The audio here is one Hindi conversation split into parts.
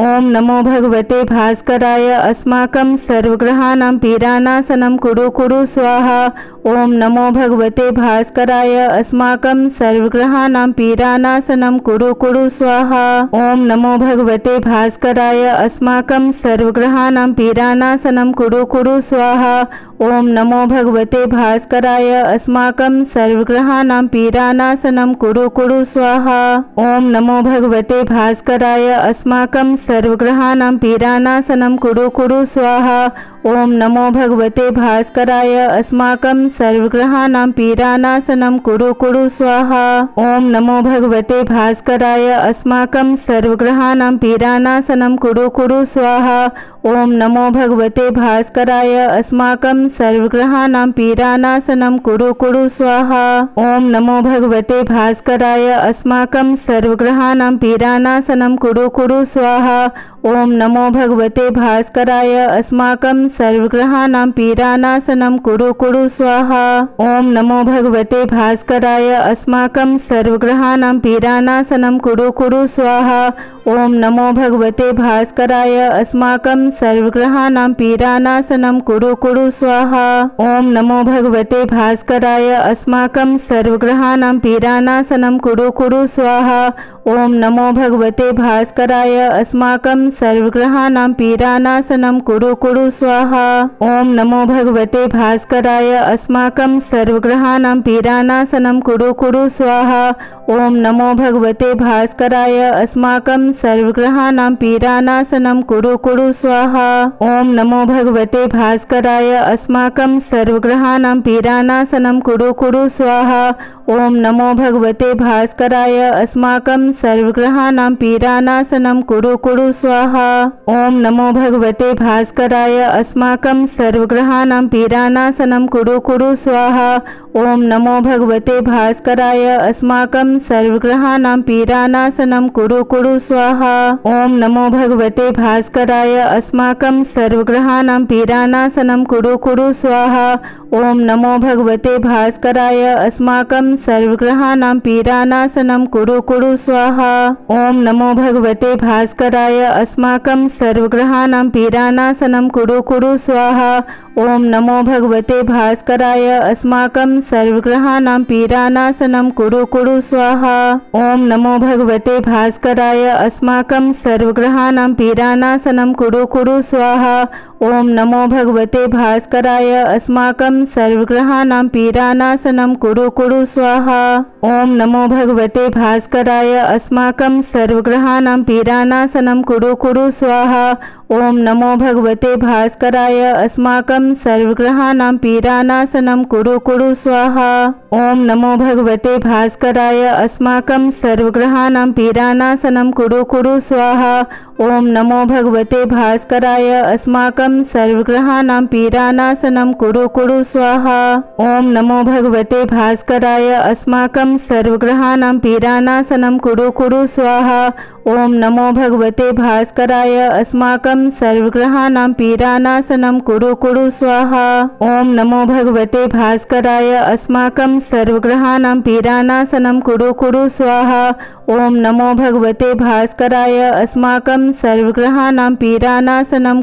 ओम नमो भगवते भास्कराय अस्माकं सर्वग्रहाणां पीडानाशनं कुरु कुरु स्वाहा। ओम नमो भगवते भास्कराय अस्माकं सर्वग्रहाणां पीडानाशनं कुरु कुरु स्वाहा। ओम नमो भगवते भास्कराय अस्माकं सर्वग्रहाणां पीडानाशनं कुरु कुरु स्वाहा। ओम नमो भगवते भास्कराय अस्माकं सर्वग्रहाणां पीडानाशनं कुरु कुरु स्वाहा। ओम नमो भगवते भास्कराय अस्माकं सर्वग्रहाणां पीडानाशनं कुरु कुरु स्वाहा। ओम नमो भगवते भास्कराय अस्माकं सर्वग्रहाणां पीडानाशनं कुरु कुरु स्वाहा। ओम नमो भगवते भास्कराय अस्माकं सर्वग्रहाणां पीडानाशनं कुरु कुरु स्वाहा। ओम नमो भगवते भास्कराय अस्माकं सर्वग्रहाणां पीडानाशनं कुरु कुरु स्वाहा। ओम नमो भगवते भास्कराय अस्माकं सर्वग्रहाणां पीडानाशनं कुरु कुरु स्वाहा। ओम नमो भगवते भास्कराय अस्माकं सर्वग्रहाणां पीडानाशनं कुरु कुरु स्वाहा। ओम नमो भगवते भास्कराय अस्माकं सर्वग्रहाणां पीडानाशनं कुरु कुरु स्वाहा। ओम नमो भगवते भास्कराय अस्माकं सर्वग्रहाणां पीडानाशनं कुरु कुरु स्वाहा। ओम नमो भगवते भास्कराय अस्माकं सर्वग्रहाणां पीडानाशनं कुरु कुरु स्वाहा। ओम नमो भगवते भास्कराय अस्माकं सर्वग्रहाणां पीडानाशनं कुरु कुरु स्वाहा। ओम नमो भगवते भास्कराय अस्माकं सर्वग्रहाणां पीडानाशनं कुरु कुरु स्वाहा। ओम नमो भगवते भास्कराय अस्माकं सर्वग्रहाणां पीडानाशनं कुरु कुरु स्वाहा। ओम नमो भगवते भास्कराय अस्माकं सर्वग्रहाणां पीडानाशनं कुरु कुरु स्वाहा। ओम नमो भगवते भास्कराय अस्माकं सर्वग्रहाणां पीडानाशनं कुरु कुरु स्वाहा। ओम नमो भगवते भास्कराय अस्माकं सर्वग्रहाणां पीडानाशनं कुरु कुरु स्वाहा। ओम नमो भगवते भास्कराय अस्माकं सर्वग्रहाणां पीडानाशनं कुरु कुरु स्वाहा। ओम नमो भगवते भास्कराय अस्माकं सर्वग्रहाणां पीडानाशनं कुरु कुरु स्वाहा। ओम नमो भगवते भास्कराय अस्माकं सर्वग्रहाणां पीडानाशनं कुरु कुरु स्वाहा। ओम नमो भगवते भास्कराय अस्माकं सर्वग्रहाणां पीडानाशनं कुरु कुरु स्वाहा। ओम नमो भगवते भास्कराय अस्माकं सर्वग्रहाणां पीडानाशनं कुरु कुरु स्वाहा। ओम नमो भगवते भास्कराय अस्माकं सर्वग्रहाणां पीडानाशनं कुरु कुरु स्वाहा। ओम नमो भगवते भास्कराय अस्माकं सर्वग्रहाणां पीडानाशनं कुरु कुरु स्वाहा। ओम नमो भगवते भास्कराय अस्माकं सर्वग्रहाणां पीडानाशनं कुरु कुरु स्वाहा। ओम नमो भगवते भास्कराय अस्माकं सर्वग्रहाणां पीडानाशनं कुरु कुरु स्वाहा। ओम नमो भगवते भास्कराय अस्माकं सर्वग्रहाणां पीडानाशनं कुरु कुरु स्वाहा। ओम नमो भगवते भास्कराय अस्माकं सर्वग्रहाणां पीडानाशनं कुरु कुरु स्वाहा। ओम नमो भगवते भास्कराय अस्माकं सर्वग्रहाणां पीडानाशनं कुरु कुरु स्वाहा। ओम नमो भगवते भास्कराय अस्माकं सर्वग्रहाणां पीडानाशनं कुरु कुरु स्वाहा। ओम नमो भगवते भास्कराय अस्माकं सर्वग्रहाणां पीडानाशनं कुरु कुरु स्वाहा। ओम नमो भगवते भास्कराय अस्माकं सर्वग्रहाणां पीडानाशनं कुरु कुरु स्वाहा। ओम नमो भगवते भास्कराय अस्माकं सर्वग्रहाणां पीडानाशनं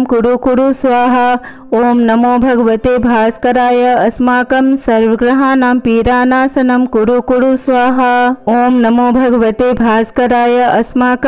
कुरु कुरु स्वाहा। ओम नमो भगवते भास्कराय अस्माकं सर्वग्रहाणां पीडानाशनं कुरु कुरु स्वाहा। ओम नमो भगवते भास्कराय अस्माकं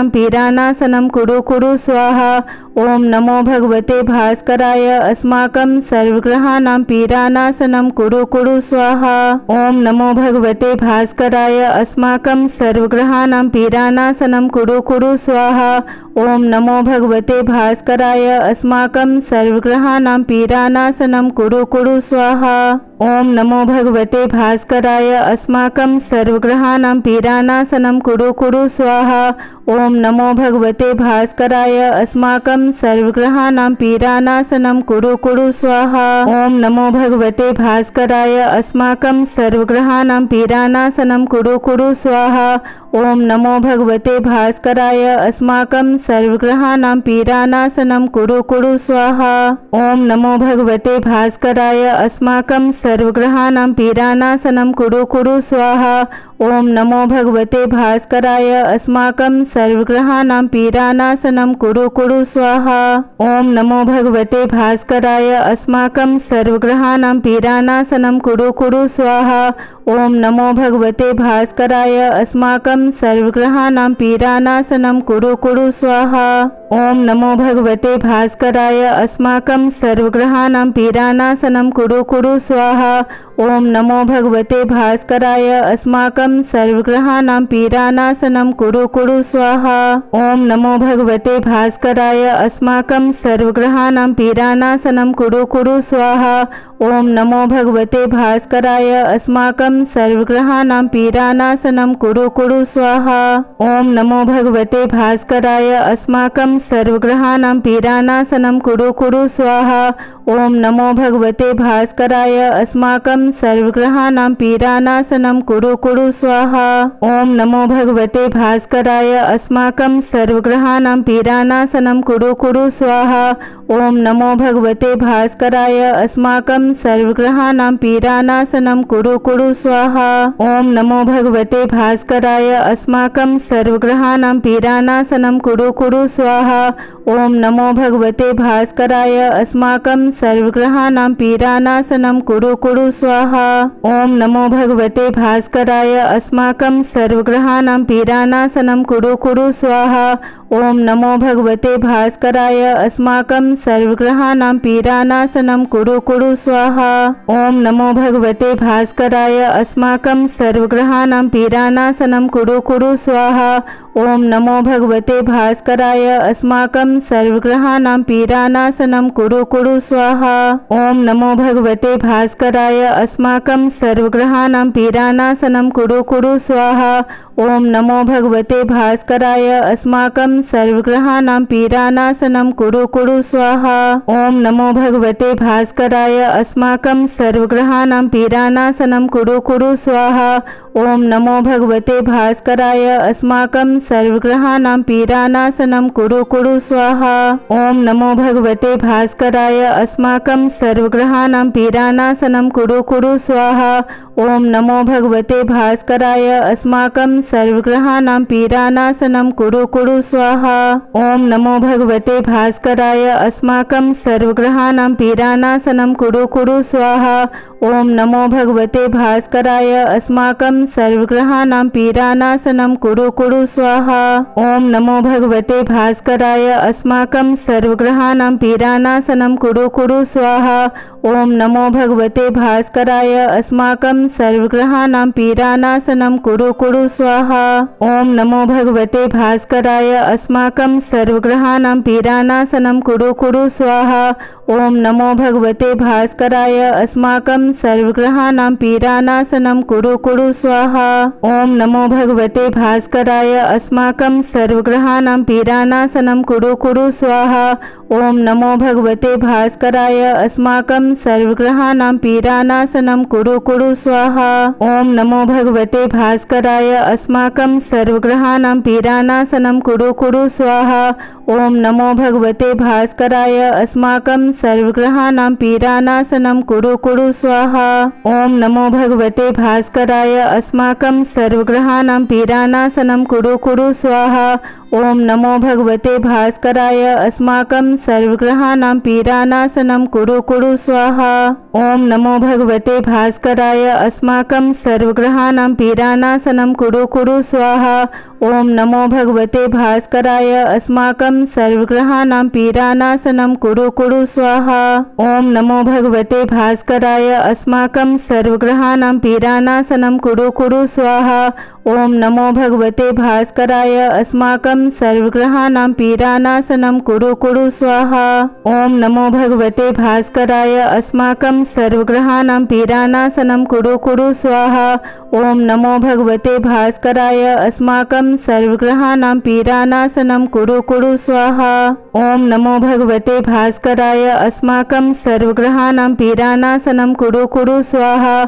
सर्वग्रहाणां पीडानाशनं कुरु कुरु स्वाहा। ओम नमो भगवते भास्कराय अस्माकं सर्वग्रहाणां पीडानाशनं कुरु कुरु स्वाहा। ओम नमो भगवते भास्कराय अस्माकं सर्वग्रहाणां पीडानाशनं कुरु कुरु स्वाहा। ओम नमो भगवते भास्कराय अस्माकं सर्वग्रहाणां पीडानाशनं कुरु कुरु स्वाहा। ओम नमो भगवते भास्कराय अस्माकं सर्वग्रहाणां पीडानाशनं कुरु कुरु स्वाहा। ओम नमो भगवते भास्कराय अस्माकं सर्वग्रहाणां पीडानाशनं कुरु कुरु स्वाहा। ओम नमो भगवते भास्कराय अस्माकं सर्वग्रहाणां पीडानाशनं कुरु कुरु स्वाहा। ओम नमो भगवते भास्कराय अस्माकं सर्वग्रहाणां पीडानाशनं कुरु कुरु स्वाहा। ओम नमो भगवते भास्कराय अस्माकं सर्वग्रहाणां पीडानाशनं कुरु कुरु स्वाहा। ओम नमो भगवते भास्कराय अस्माकं सर्वग्रहाणां पीडानाशनं कुरु कुरु स्वाहा। ओम नमो भगवते भास्कराय अस्माकं सर्वग्रहाणां पीडानाशनं कुरु कुरु स्वाहा। ओम नमो भगवते भास्कराय अस्माकं सर्वग्रहाणां पीडानाशनं कुरु कुरु स्वाहा। ओम नमो भगवते भास्कराय अस्माकं सर्वग्रहाणां पीडानाशनं कुरु कुरु स्वाहा। ओम नमो भगवते भास्कराय अस्माकं सर्वग्रहाणां पीडानाशनं कुरु कुरु स्वाहा। ओम नमो भगवते भास्कराय अस्माकं सर्वग्रहाणां पीडानाशनं कुरु कुरु स्वाहा। ओम नमो भगवते भास्कराय अस्माकं सर्वग्रहाणां पीडानाशनं कुरु कुरु स्वाहा। ओम नमो भगवते भास्कराय अस्माकं सर्वग्रहाणां पीडानाशनं कुरु कुरु स्वाहा। ओम नमो भगवते भास्कराय अस्माकं सर्वग्रहाणां पीडानाशनं कुरु कुरु स्वाहा। ओम नमो भगवते भास्कराय अस्माकं सर्वग्रहाणां पीडानाशनं कुरु कुरु स्वाहा। ओम नमो भगवते भास्कराय अस्माकं सर्वग्रहाणां पीडानाशनं कुरु कुरु स्वाहा। ओम नमो भगवते भास्कराय अस्माकं सर्वग्रहाणां पीडानाशनं कुरु कुरु स्वाहा। ओम नमो भगवते भास्कराय अस्माकं सर्वग्रहाणां पीडानाशनं कुरु कुरु स्वाहा। ओम नमो भगवते भास्कराय अस्माकं सर्वग्रहाणां पीडानाशनं कुरु कुरु स्वाहा। ओम नमो भगवते भास्कराय अस्माकं सर्वग्रहाणां पीडानाशनं कुरु कुरु स्वाहा। ओम नमो भगवते भास्कराय अस्माकं सर्वग्रहाणां पीडानाशनं कुरु कुरु स्वाहा। ओम नमो भगवते भास्कराय अस्माकं सर्वग्रहाणां पीडानाशनं कुरु कुरु स्वाहा। ओम नमो भगवते भास्कराय अस्माकं सर्वग्रहाणां पीडानाशनं कुरु कुरु स्वाहा। ओम नमो भगवते भास्कराय अस्माकं सर्वग्रहाणां पीडानाशनं कुरु कुरु स्वाहा। ओम नमो भगवते भास्कराय अस्माकं सर्वग्रहाणां पीडानाशनं कुरु कुरु स्वाहा। ओम नमो भगवते भास्कराय अस्माकं सर्वग्रहाणां पीडानाशनं कुरु कुरु स्वाहा। ओम नमो भगवते भास्कराय अस्माकं सर्वग्रहाणां पीडानाशनं कुरु कुरु स्वाहा। ओम नमो भगवते भास्कराय अस्माकं सर्वग्रहाणां पीडानाशनं कुरु कुरु स्वाहा। ओम नमो भगवते भास्कराय अस्माकं सर्वग्रहाणां पीडानाशनं कुरु कुरु स्वाहा। ओम नमो भगवते भास्कराय अस्माकं सर्वग्रहाणां पीडानाशनं कुरु कुरु स्वाहा। ओम नमो भगवते भास्कराय अस्माकं सर्वग्रहाणां पीडानाशनं कुरु कुरु स्वाहा। ओम नमो भगवते भास्कराय अस्माकं सर्वग्रहाणां पीडानाशनं कुरु कुरु स्वाहा। ओम नमो भगवते भास्कराय अस्माकं सर्वग्रहाणां पीडानाशनं कुरु कुरु स्वाहा। ओम नमो भगवते भास्कराय अस्माकं सर्वग्रहाणां पीडानाशनं कुरु कुरु स्वाहा। ओम नमो भगवते भास्कराय अस्माकं सर्वग्रहाणां पीडानाशनं कुरु कुरु स्वाहा। ओम नमो भगवते भास्कराय अस्माकं सर्वग्रहाणां पीडानाशनं कुरु कुरु स्वाहा। ओम नमो भगवते भास्कराय अस्माकं सर्वग्रहाणां पीडानाशनं कुरु कुरु स्वाहा। ओम नमो भगवते भास्कराय अस्माकं सर्वग्रहाणां पीडानाशनं कुरु कुरु स्वाहा। ओम नमो भगवते भास्कराय अस्माकं सर्वग्रहाणां पीडानाशनं कुरु कुरु स्वाहा। ओम नमो भगवते भास्कराय अस्माकं सर्वग्रहाणां पीडानाशनं कुरु कुरु स्वाहा। ओम नमो भगवते भास्कराय अस्माकं सर्वग्रहाणां पीडानाशनं कुरु कुरु स्वाहा। ओम नमो भगवते भास्कराय अस्माकं सर्वग्रहाणां पीडानाशनं कुरु कुरु स्वाहा। ओम नमो भगवते भास्कराय अस्माकं सर्वग्रहाणां पीडानाशनं कुरु कुरु स्वाहा। ओम नमो भगवते भास्कराय अस्माकं सर्वग्रहाणां पीडानाशनं कुरु कुरु स्वाहा। ओम नमो भगवते भास्कराय अस्माकं सर्वग्रहाणां पीडानाशनं कुरु कुरु स्वाहा। ओम नमो भगवते भास्कराय अस्माकं सर्वग्रहाणां पीडानाशनं कुरु कुरु स्वाहा। ओम नमो भगवते भास्कराय अस्माकं सर्वग्रहाणां पीडानाशनं कुरु कुरु स्वाहा।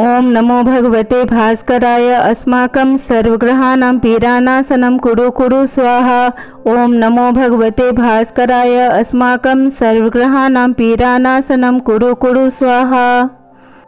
ओम नमो भगवते भास्कराय अस्माकं सर्वग्रहाणां पीडानाशनं कुरु कुरु स्वाहा। ओम नमो भगवते भास्कराय अस्माकं सर्वग्रहाणां पीडानाशनं कुरु कुरु स्वाहा।